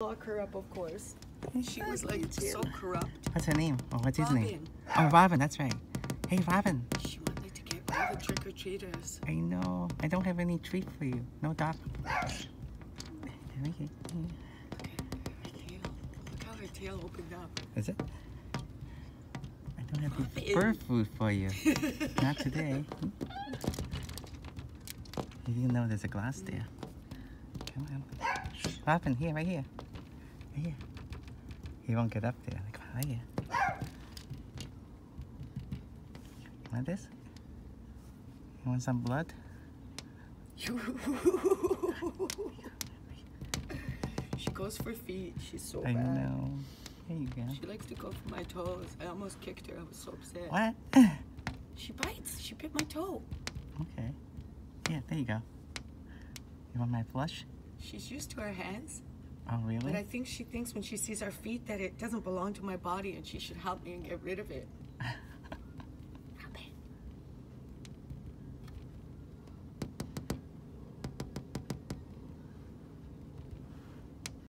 Lock her up, of course. She was like so corrupt. What's her name? Or what's his Robin. name? Oh, Robin, that's right. Hey, Robin. She wanted to get rid of the trick-or-treaters. I know. I don't have any treat for you. No, Doc. Look how her tail opened up. Is it? I don't have any bird food for you. Not today. You didn't know there's a glass there. Come on. Robin, here, right here. Right here. He won't get up there. Like, right here. You want this? You want some blood? She goes for feet. She's so I bad. know. There you go. She likes to go for my toes. I almost kicked her. I was so upset. What? She bites. She bit my toe. Okay. Yeah, there you go. You want my flush? She's used to her hands. Oh, really? But I think she thinks when she sees our feet that it doesn't belong to my body and she should help me and get rid of it.